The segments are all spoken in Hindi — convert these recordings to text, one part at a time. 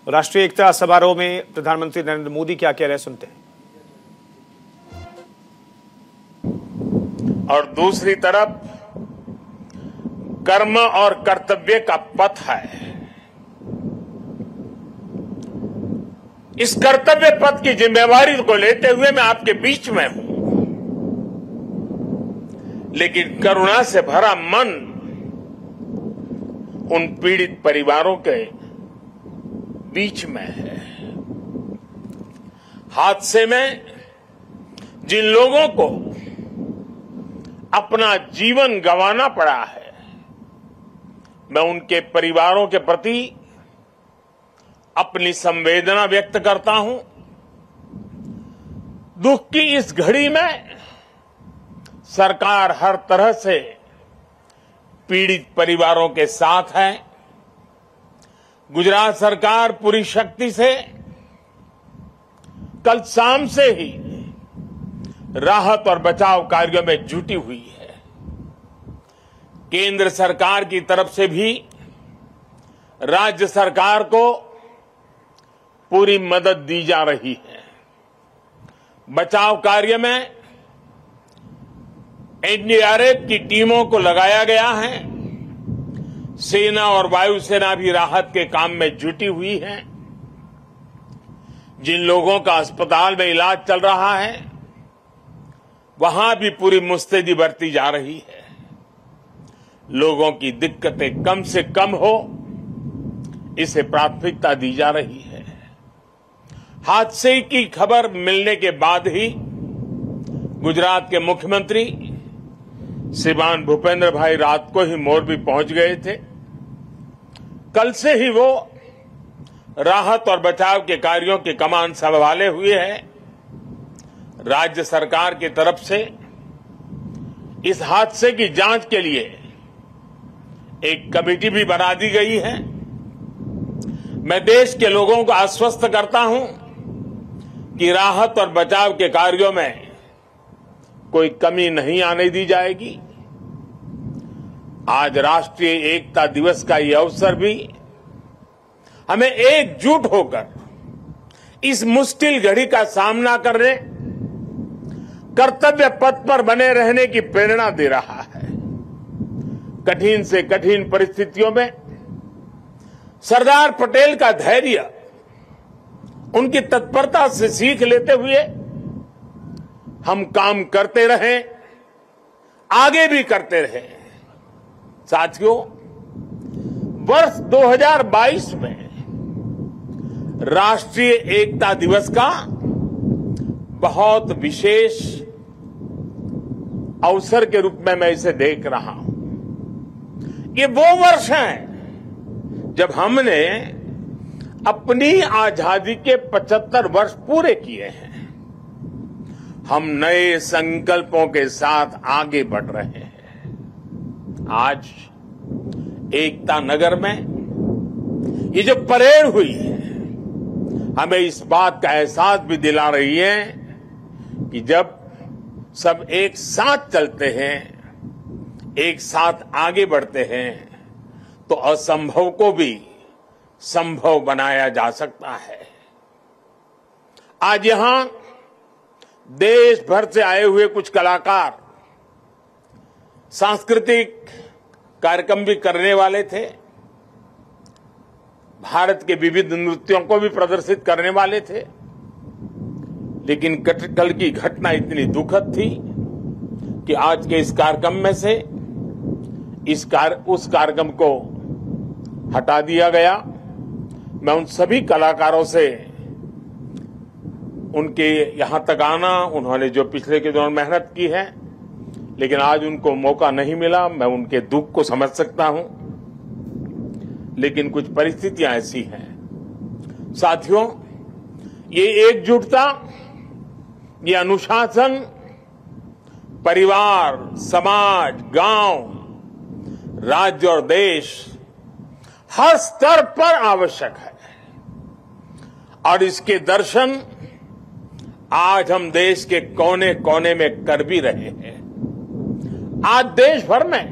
राष्ट्रीय एकता समारोह में प्रधानमंत्री नरेंद्र मोदी क्या कह रहे हैं, सुनते हैं। और दूसरी तरफ कर्म और कर्तव्य का पथ है। इस कर्तव्य पथ की जिम्मेवारी को लेते हुए मैं आपके बीच में हूं, लेकिन करुणा से भरा मन उन पीड़ित परिवारों के बीच में है। हादसे में जिन लोगों को अपना जीवन गंवाना पड़ा है, मैं उनके परिवारों के प्रति अपनी संवेदना व्यक्त करता हूं। दुख की इस घड़ी में सरकार हर तरह से पीड़ित परिवारों के साथ है। गुजरात सरकार पूरी शक्ति से कल शाम से ही राहत और बचाव कार्यों में जुटी हुई है। केंद्र सरकार की तरफ से भी राज्य सरकार को पूरी मदद दी जा रही है। बचाव कार्य में एनडीआरएफ की टीमों को लगाया गया है। सेना और वायुसेना भी राहत के काम में जुटी हुई है। जिन लोगों का अस्पताल में इलाज चल रहा है, वहां भी पूरी मुस्तैदी बरती जा रही है। लोगों की दिक्कतें कम से कम हो, इसे प्राथमिकता दी जा रही है। हादसे की खबर मिलने के बाद ही गुजरात के मुख्यमंत्री श्रीमान भूपेंद्र भाई रात को ही मोरबी पहुंच गए थे। कल से ही वो राहत और बचाव के कार्यों की कमान संभाले हुए हैं। राज्य सरकार की तरफ से इस हादसे की जांच के लिए एक कमेटी भी बना दी गई है। मैं देश के लोगों को आश्वस्त करता हूं कि राहत और बचाव के कार्यों में कोई कमी नहीं आने दी जाएगी। आज राष्ट्रीय एकता दिवस का ये अवसर भी हमें एकजुट होकर इस मुश्किल घड़ी का सामना करने, कर्तव्य पथ पर बने रहने की प्रेरणा दे रहा है। कठिन से कठिन परिस्थितियों में सरदार पटेल का धैर्य, उनकी तत्परता से सीख लेते हुए हम काम करते रहें, आगे भी करते रहें। साथियों, वर्ष 2022 में राष्ट्रीय एकता दिवस का बहुत विशेष अवसर के रूप में मैं इसे देख रहा हूं। ये वो वर्ष है जब हमने अपनी आजादी के 75 वर्ष पूरे किए हैं। हम नए संकल्पों के साथ आगे बढ़ रहे हैं। आज एकता नगर में ये जो परेड हुई है, हमें इस बात का एहसास भी दिला रही है कि जब सब एक साथ चलते हैं, एक साथ आगे बढ़ते हैं, तो असंभव को भी संभव बनाया जा सकता है। आज यहां देश भर से आए हुए कुछ कलाकार सांस्कृतिक कार्यक्रम भी करने वाले थे। भारत के विविध नृत्यों को भी प्रदर्शित करने वाले थे, लेकिन कल की घटना इतनी दुखद थी कि आज के इस कार्यक्रम में से उस कार्यक्रम को हटा दिया गया। मैं उन सभी कलाकारों से उनके यहां तक आना, उन्होंने जो पिछले के दौरान मेहनत की है, लेकिन आज उनको मौका नहीं मिला, मैं उनके दुख को समझ सकता हूं, लेकिन कुछ परिस्थितियां ऐसी हैं। साथियों, ये एकजुटता, ये अनुशासन परिवार, समाज, गांव, राज्य और देश हर स्तर पर आवश्यक है। और इसके दर्शन आज हम देश के कोने कोने में कर भी रहे हैं। आज देश भर में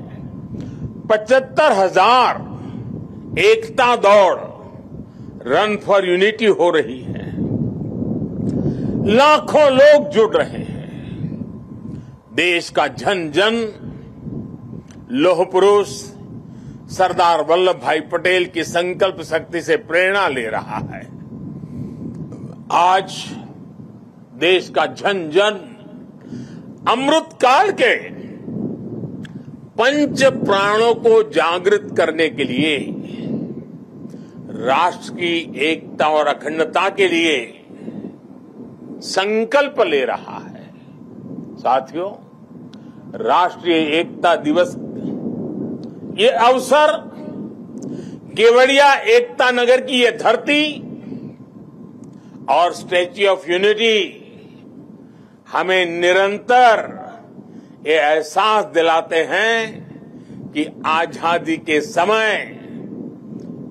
75,000 एकता दौड़ रन फॉर यूनिटी हो रही है। लाखों लोग जुड़ रहे हैं। देश का जन जन लौह पुरुष सरदार वल्लभ भाई पटेल की संकल्प शक्ति से प्रेरणा ले रहा है। आज देश का जन जन अमृत काल के पंच प्राणों को जागृत करने के लिए, राष्ट्र की एकता और अखंडता के लिए संकल्प ले रहा है। साथियों, राष्ट्रीय एकता दिवस ये अवसर केवड़िया एकता नगर की ये धरती और स्टैच्यू ऑफ यूनिटी हमें निरंतर ये एहसास दिलाते हैं कि आजादी के समय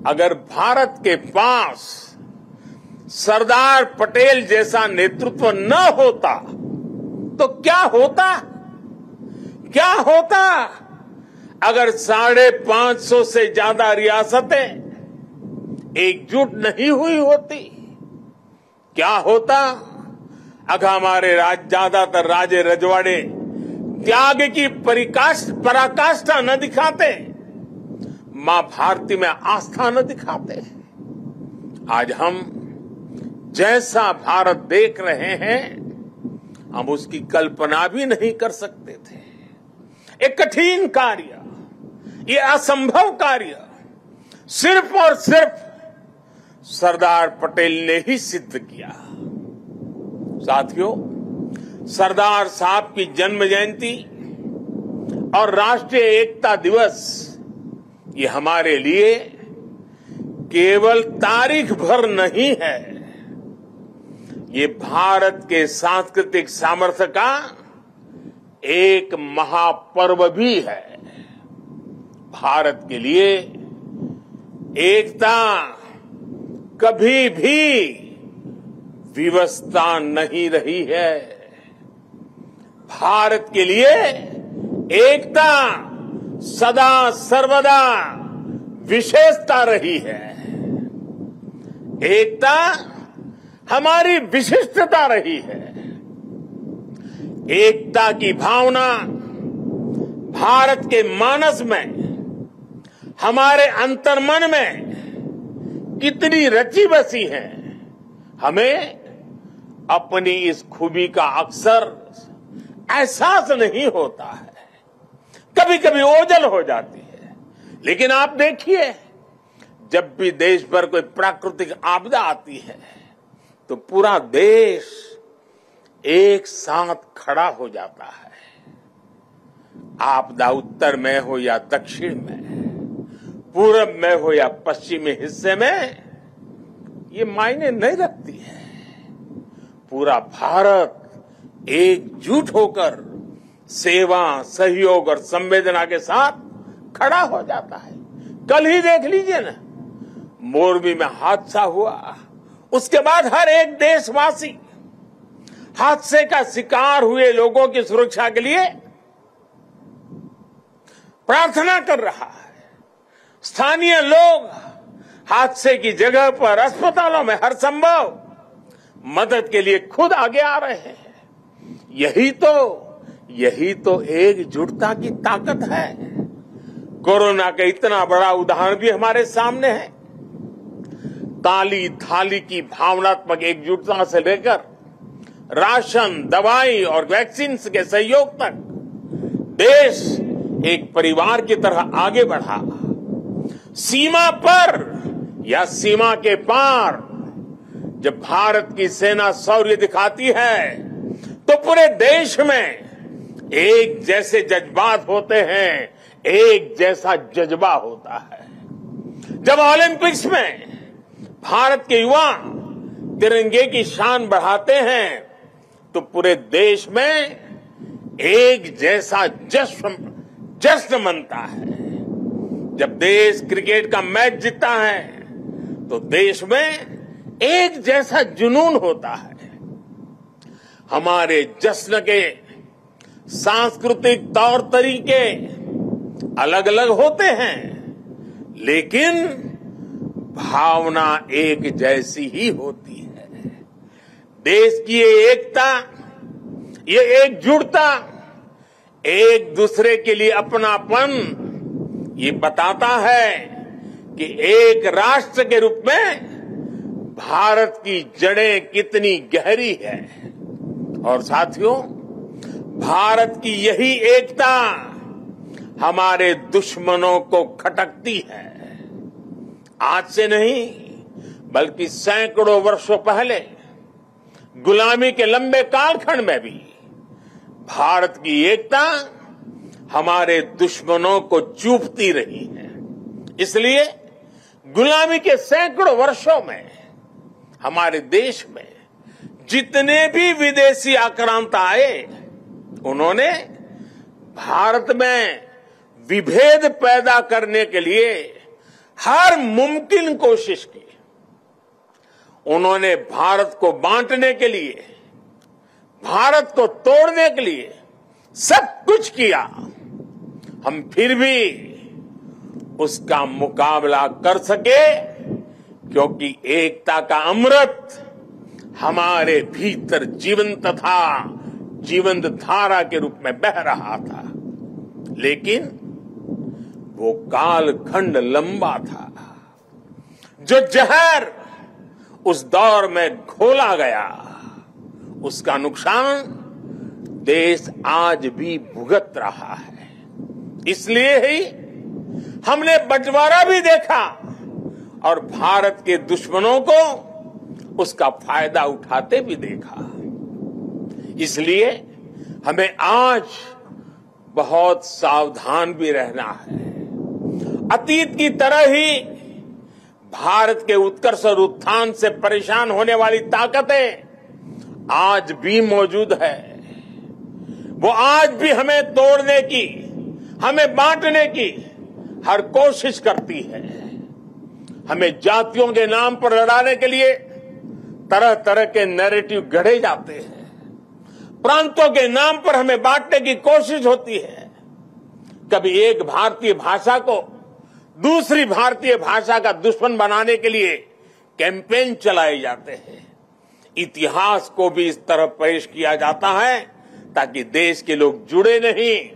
अगर भारत के पास सरदार पटेल जैसा नेतृत्व न होता तो क्या होता अगर 550 से ज्यादा रियासतें एकजुट नहीं हुई होती? क्या होता अगर हमारे ज्यादातर राजे रजवाड़े त्याग की पराकाष्ठा न दिखाते, मां भारती में आस्था न दिखाते? आज हम जैसा भारत देख रहे हैं, हम उसकी कल्पना भी नहीं कर सकते थे। एक कठिन कार्य, ये असंभव कार्य सिर्फ और सिर्फ सरदार पटेल ने ही सिद्ध किया। साथियों, सरदार साहब की जन्म जयंती और राष्ट्रीय एकता दिवस ये हमारे लिए केवल तारीख भर नहीं है, ये भारत के सांस्कृतिक सामर्थ्य का एक महापर्व भी है। भारत के लिए एकता कभी भी विवशता नहीं रही है। भारत के लिए एकता सदा सर्वदा विशेषता रही है। एकता हमारी विशिष्टता रही है। एकता की भावना भारत के मानस में, हमारे अंतर्मन में कितनी रची बसी है, हमें अपनी इस खूबी का अक्सर एहसास नहीं होता है। कभी कभी ओझल हो जाती है। लेकिन आप देखिए, जब भी देश पर कोई प्राकृतिक आपदा आती है तो पूरा देश एक साथ खड़ा हो जाता है। आपदा उत्तर में हो या दक्षिण में, पूरब में हो या पश्चिमी हिस्से में, ये मायने नहीं रखती है। पूरा भारत एकजुट होकर सेवा, सहयोग और संवेदना के साथ खड़ा हो जाता है। कल ही देख लीजिए ना, मोरबी में हादसा हुआ, उसके बाद हर एक देशवासी हादसे का शिकार हुए लोगों की सुरक्षा के लिए प्रार्थना कर रहा है। स्थानीय लोग हादसे की जगह पर अस्पतालों में हर संभव मदद के लिए खुद आगे आ रहे हैं। यही तो एकजुटता की ताकत है। कोरोना का इतना बड़ा उदाहरण भी हमारे सामने है। ताली थाली की भावनात्मक एकजुटता से लेकर राशन, दवाई और वैक्सीन के सहयोग तक देश एक परिवार की तरह आगे बढ़ा। सीमा पर या सीमा के पार जब भारत की सेना शौर्य दिखाती है तो पूरे देश में एक जैसे जज्बात होते हैं, एक जैसा जज्बा होता है। जब ओलंपिक्स में भारत के युवा तिरंगे की शान बढ़ाते हैं तो पूरे देश में एक जैसा जश्न मनता है। जब देश क्रिकेट का मैच जीतता है तो देश में एक जैसा जुनून होता है। हमारे जश्न के सांस्कृतिक तौर तरीके अलग अलग होते हैं, लेकिन भावना एक जैसी ही होती है। देश की ये एकता, ये एकजुटता, एक दूसरे के लिए अपनापन, ये बताता है कि एक राष्ट्र के रूप में भारत की जड़ें कितनी गहरी है। और साथियों, भारत की यही एकता हमारे दुश्मनों को खटकती है। आज से नहीं, बल्कि सैकड़ों वर्षों पहले गुलामी के लंबे कालखंड में भी भारत की एकता हमारे दुश्मनों को चूपती रही है। इसलिए गुलामी के सैकड़ों वर्षों में हमारे देश में जितने भी विदेशी आक्रांता आए, उन्होंने भारत में विभेद पैदा करने के लिए हर मुमकिन कोशिश की। उन्होंने भारत को बांटने के लिए, भारत को तोड़ने के लिए सब कुछ किया। हम फिर भी उसका मुकाबला कर सके, क्योंकि एकता का अमृत हमारे भीतर जीवंत था, जीवंत धारा के रूप में बह रहा था। लेकिन वो कालखंड लंबा था। जो जहर उस दौर में घोला गया, उसका नुकसान देश आज भी भुगत रहा है। इसलिए ही हमने बंटवारा भी देखा और भारत के दुश्मनों को उसका फायदा उठाते भी देखा। इसलिए हमें आज बहुत सावधान भी रहना है। अतीत की तरह ही भारत के उत्कर्ष और उत्थान से परेशान होने वाली ताकतें आज भी मौजूद है। वो आज भी हमें तोड़ने की, हमें बांटने की हर कोशिश करती है। हमें जातियों के नाम पर लड़ाने के लिए तरह तरह के नैरेटिव गढ़े जाते हैं। प्रांतों के नाम पर हमें बांटने की कोशिश होती है। कभी एक भारतीय भाषा को दूसरी भारतीय भाषा का दुश्मन बनाने के लिए कैंपेन चलाए जाते हैं। इतिहास को भी इस तरह पेश किया जाता है ताकि देश के लोग जुड़े नहीं,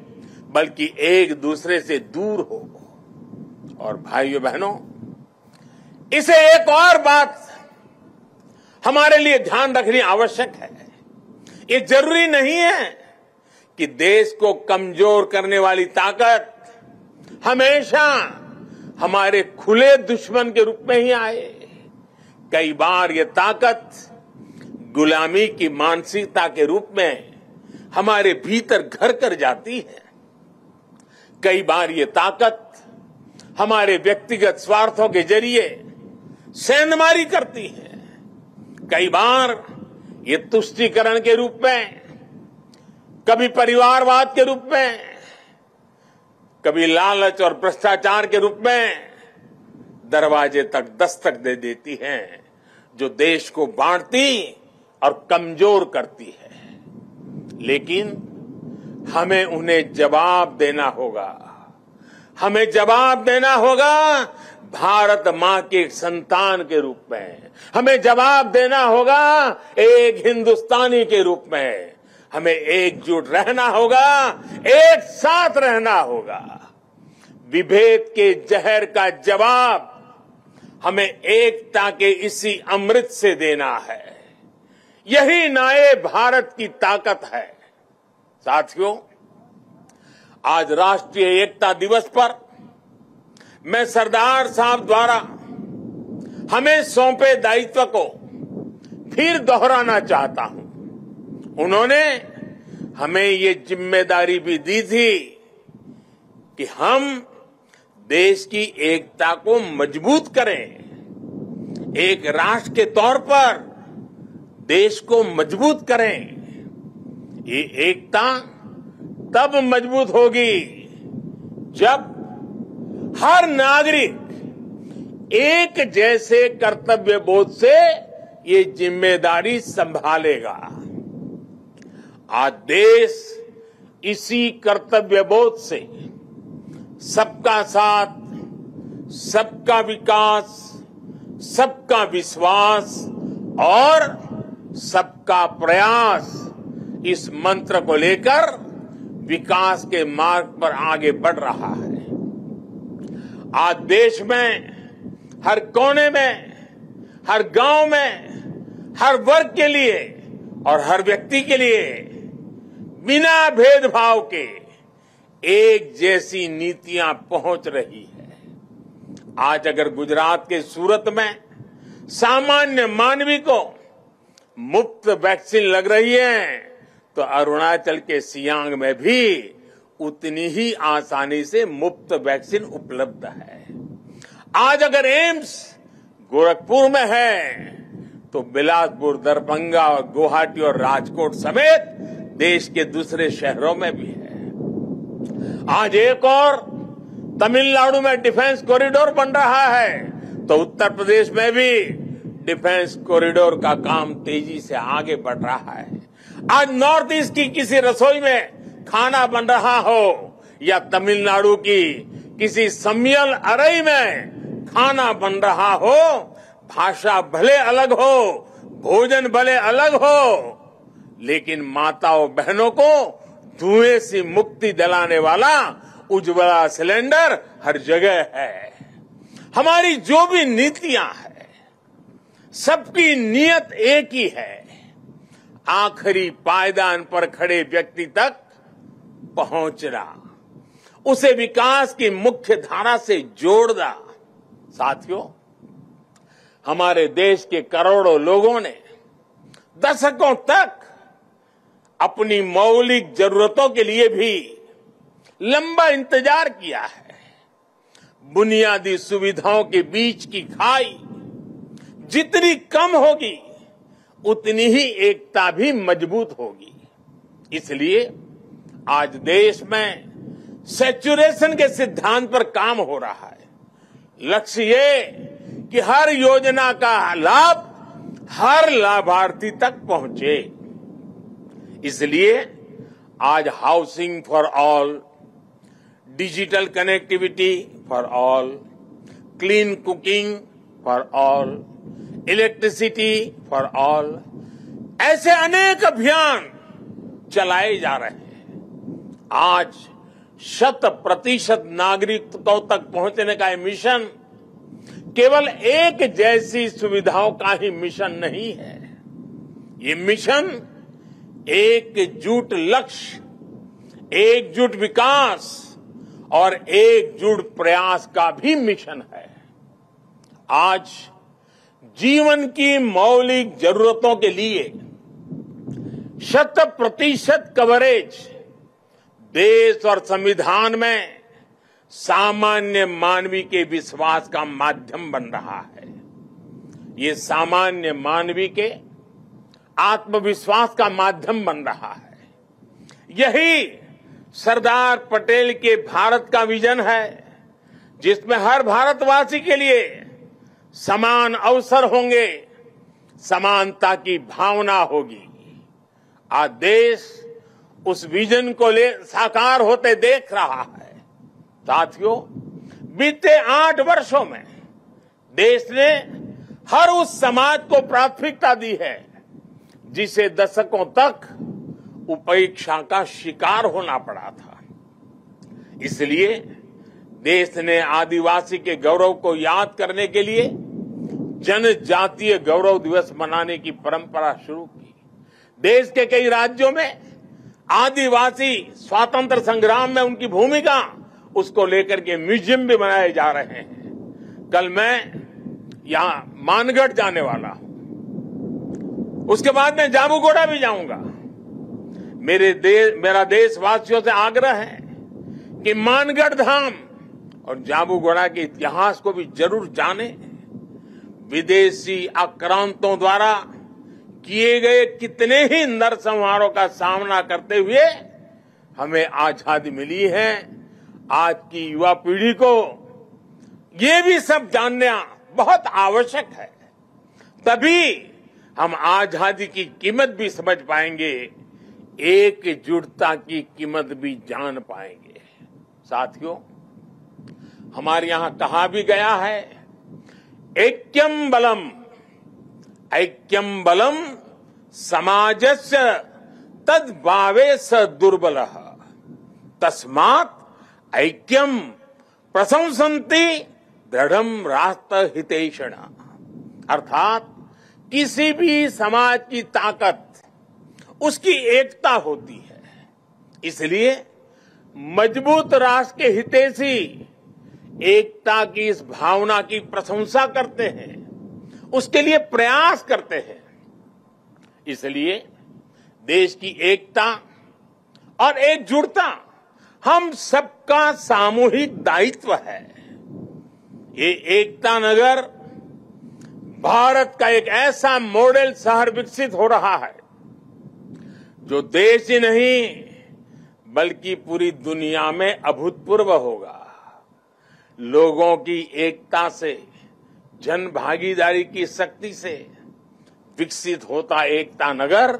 बल्कि एक दूसरे से दूर हो। और भाइयों बहनों, इसे एक और बात हमारे लिए ध्यान रखनी आवश्यक है। ये जरूरी नहीं है कि देश को कमजोर करने वाली ताकत हमेशा हमारे खुले दुश्मन के रूप में ही आए। कई बार ये ताकत गुलामी की मानसिकता के रूप में हमारे भीतर घर कर जाती है। कई बार ये ताकत हमारे व्यक्तिगत स्वार्थों के जरिए सेंधमारी करती है। कई बार ये तुष्टीकरण के रूप में, कभी परिवारवाद के रूप में, कभी लालच और भ्रष्टाचार के रूप में दरवाजे तक दस्तक दे देती हैं, जो देश को बांटती और कमजोर करती है। लेकिन हमें उन्हें जवाब देना होगा। हमें जवाब देना होगा भारत मां के संतान के रूप में। हमें जवाब देना होगा एक हिंदुस्तानी के रूप में। हमें एकजुट रहना होगा, एक साथ रहना होगा। विभेद के जहर का जवाब हमें एकता के इसी अमृत से देना है। यही नए भारत की ताकत है। साथियों, आज राष्ट्रीय एकता दिवस पर मैं सरदार साहब द्वारा हमें सौंपे दायित्व को फिर दोहराना चाहता हूं। उन्होंने हमें ये जिम्मेदारी भी दी थी कि हम देश की एकता को मजबूत करें। एक राष्ट्र के तौर पर देश को मजबूत करें। ये एकता तब मजबूत होगी जब हर नागरिक एक जैसे कर्तव्य बोध से ये जिम्मेदारी संभालेगा। आज देश इसी कर्तव्य बोध से सबका साथ, सबका विकास, सबका विश्वास और सबका प्रयास इस मंत्र को लेकर विकास के मार्ग पर आगे बढ़ रहा है। आज देश में हर कोने में, हर गांव में, हर वर्ग के लिए और हर व्यक्ति के लिए बिना भेदभाव के एक जैसी नीतियां पहुंच रही है। आज अगर गुजरात के सूरत में सामान्य मानवी को मुफ्त वैक्सीन लग रही है, तो अरुणाचल के सियांग में भी उतनी ही आसानी से मुफ्त वैक्सीन उपलब्ध है। आज अगर एम्स गोरखपुर में है, तो बिलासपुर, दरभंगा और गुवाहाटी और राजकोट समेत देश के दूसरे शहरों में भी है। आज एक और तमिलनाडु में डिफेंस कॉरिडोर बन रहा है, तो उत्तर प्रदेश में भी डिफेंस कॉरिडोर का काम तेजी से आगे बढ़ रहा है। आज नॉर्थ ईस्ट की किसी रसोई में खाना बन रहा हो या तमिलनाडु की किसी सम्मियल अरई में खाना बन रहा हो, भाषा भले अलग हो, भोजन भले अलग हो, लेकिन माताओं बहनों को धुएं से मुक्ति दिलाने वाला उज्ज्वला सिलेंडर हर जगह है। हमारी जो भी नीतियां हैं, सबकी नियत एक ही है, आखिरी पायदान पर खड़े व्यक्ति तक पहुंचना, उसे विकास की मुख्य धारा से जोड़ना। साथियों, हमारे देश के करोड़ों लोगों ने दशकों तक अपनी मौलिक जरूरतों के लिए भी लंबा इंतजार किया है। बुनियादी सुविधाओं के बीच की खाई जितनी कम होगी, उतनी ही एकता भी मजबूत होगी। इसलिए आज देश में सैचुरेशन के सिद्धांत पर काम हो रहा है। लक्ष्य ये कि हर योजना का लाभ हर लाभार्थी तक पहुंचे। इसलिए आज housing for all, digital connectivity for all, clean cooking for all, electricity for all, ऐसे अनेक अभियान चलाए जा रहे हैं। आज 100% नागरिकों तक पहुंचने का ये मिशन केवल एक जैसी सुविधाओं का ही मिशन नहीं है। ये मिशन एकजुट लक्ष्य, एकजुट विकास और एकजुट प्रयास का भी मिशन है। आज जीवन की मौलिक जरूरतों के लिए 100% कवरेज देश और संविधान में सामान्य मानवी के विश्वास का माध्यम बन रहा है। ये सामान्य मानवी के आत्मविश्वास का माध्यम बन रहा है। यही सरदार पटेल के भारत का विजन है, जिसमें हर भारतवासी के लिए समान अवसर होंगे, समानता की भावना होगी। आज देश उस विजन को साकार होते देख रहा है। साथियों, बीते 8 वर्षों में देश ने हर उस समाज को प्राथमिकता दी है जिसे दशकों तक उपेक्षा का शिकार होना पड़ा था। इसलिए देश ने आदिवासी के गौरव को याद करने के लिए जनजातीय गौरव दिवस मनाने की परंपरा शुरू की। देश के कई राज्यों में आदिवासी स्वातंत्र संग्राम में उनकी भूमिका, उसको लेकर के म्यूजियम भी बनाए जा रहे हैं। कल मैं यहां मानगढ़ जाने वाला हूं, उसके बाद मैं जाबूगोड़ा भी जाऊंगा। मेरा देशवासियों से आग्रह है कि मानगढ़ धाम और जाबूगोड़ा के इतिहास को भी जरूर जानें। विदेशी आक्रांतों द्वारा किए गए कितने ही नरसंहारों का सामना करते हुए हमें आजादी मिली है। आज की युवा पीढ़ी को ये भी सब जानना बहुत आवश्यक है, तभी हम आजादी की कीमत भी समझ पाएंगे, एकजुटता की कीमत भी जान पाएंगे। साथियों, हमारे यहां कहा भी गया है, ऐक्यम बलम समाजस्य तद्भावे स दुर्बलः तस्मात् ऐक्यम प्रशंसन्ति दृढ़म राष्ट्र हितैषिण। अर्थात किसी भी समाज की ताकत उसकी एकता होती है, इसलिए मजबूत राष्ट्र के हितैषी एकता की इस भावना की प्रशंसा करते हैं, उसके लिए प्रयास करते हैं। इसलिए देश की एकता और एकजुटता हम सबका सामूहिक दायित्व है। ये एकता नगर भारत का एक ऐसा मॉडल शहर विकसित हो रहा है जो देश ही नहीं बल्कि पूरी दुनिया में अभूतपूर्व होगा। लोगों की एकता से, जन भागीदारी की शक्ति से विकसित होता एकता नगर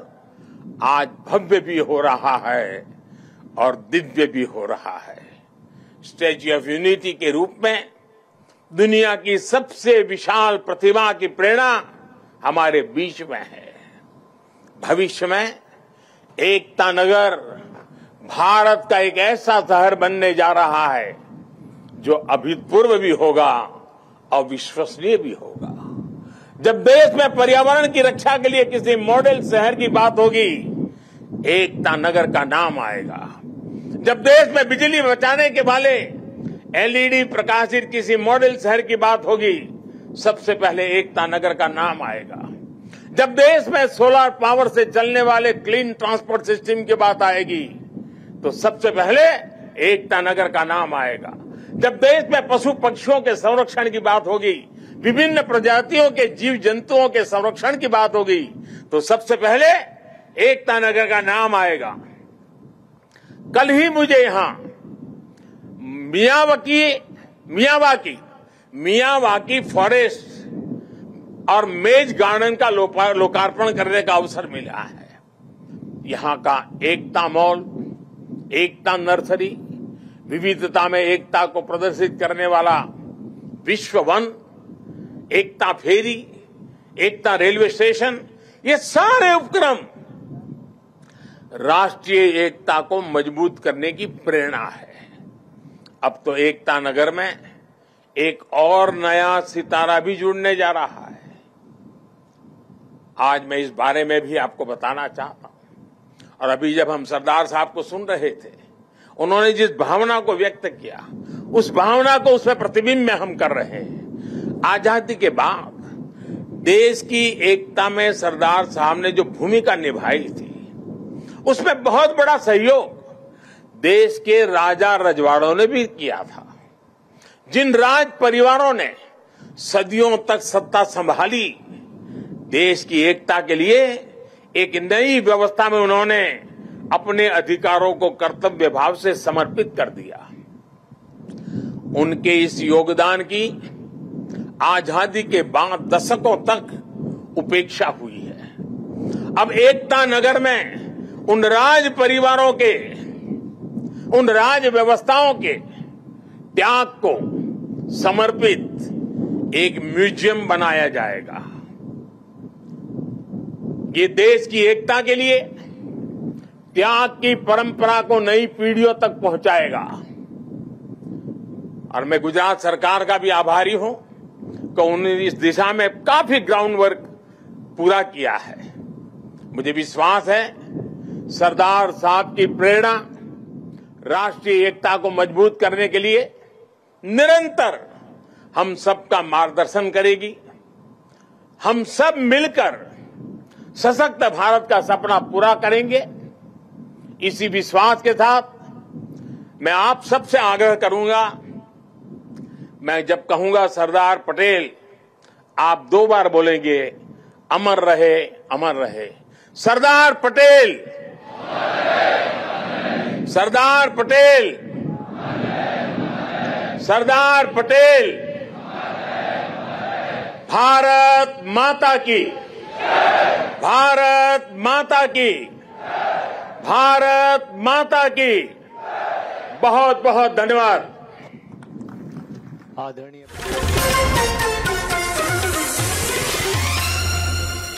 आज भव्य भी हो रहा है और दिव्य भी हो रहा है। स्टैच्यू ऑफ यूनिटी के रूप में दुनिया की सबसे विशाल प्रतिमा की प्रेरणा हमारे बीच में है। भविष्य में एकता नगर भारत का एक ऐसा शहर बनने जा रहा है जो अभूतपूर्व भी होगा और विश्वसनीय भी होगा। जब देश में पर्यावरण की रक्षा के लिए किसी मॉडल शहर की बात होगी, एकता नगर का नाम आएगा। जब देश में बिजली बचाने के वाले एलईडी प्रकाशित किसी मॉडल शहर की बात होगी, सबसे पहले एकता नगर का नाम आएगा। जब देश में सोलर पावर से चलने वाले क्लीन ट्रांसपोर्ट सिस्टम की बात आएगी, तो सबसे पहले एकता नगर का नाम आएगा। जब देश में पशु पक्षियों के संरक्षण की बात होगी, विभिन्न प्रजातियों के जीव जंतुओं के संरक्षण की बात होगी, तो सबसे पहले एकता नगर का नाम आएगा। कल ही मुझे यहां मियावाकी फॉरेस्ट और मेज गार्डन का लोकार्पण करने का अवसर मिला है। यहां का एकता मॉल, एकता नर्सरी, विविधता में एकता को प्रदर्शित करने वाला विश्व वन, एकता फेरी, एकता रेलवे स्टेशन, ये सारे उपक्रम राष्ट्रीय एकता को मजबूत करने की प्रेरणा है। अब तो एकता नगर में एक और नया सितारा भी जुड़ने जा रहा है। आज मैं इस बारे में भी आपको बताना चाहता हूं। और अभी जब हम सरदार साहब को सुन रहे थे, उन्होंने जिस भावना को व्यक्त किया, उस भावना को उसमें प्रतिबिंब में हम कर रहे हैं। आजादी के बाद देश की एकता में सरदार साहब ने जो भूमिका निभाई थी, उसमें बहुत बड़ा सहयोग देश के राजा रजवाड़ों ने भी किया था। जिन राज परिवारों ने सदियों तक सत्ता संभाली, देश की एकता के लिए एक नई व्यवस्था में उन्होंने अपने अधिकारों को कर्तव्य भाव से समर्पित कर दिया। उनके इस योगदान की आजादी के बाद दशकों तक उपेक्षा हुई है। अब एकता नगर में उन राज परिवारों के, उन राज व्यवस्थाओं के त्याग को समर्पित एक म्यूजियम बनाया जाएगा। ये देश की एकता के लिए त्याग की परंपरा को नई पीढ़ियों तक पहुंचाएगा। और मैं गुजरात सरकार का भी आभारी हूं कि उन्होंने इस दिशा में काफी ग्राउंड वर्क पूरा किया है। मुझे विश्वास है सरदार साहब की प्रेरणा राष्ट्रीय एकता को मजबूत करने के लिए निरंतर हम सबका मार्गदर्शन करेगी। हम सब मिलकर सशक्त भारत का सपना पूरा करेंगे। इसी विश्वास के साथ मैं आप सबसे आग्रह करूंगा, मैं जब कहूंगा सरदार पटेल, आप 2 बार बोलेंगे, अमर रहे, अमर रहे। सरदार पटेल, सरदार पटेल, सरदार पटेल। भारत माता की, भारत माता की, भारत माता की। बहुत बहुत धन्यवाद। आदरणीय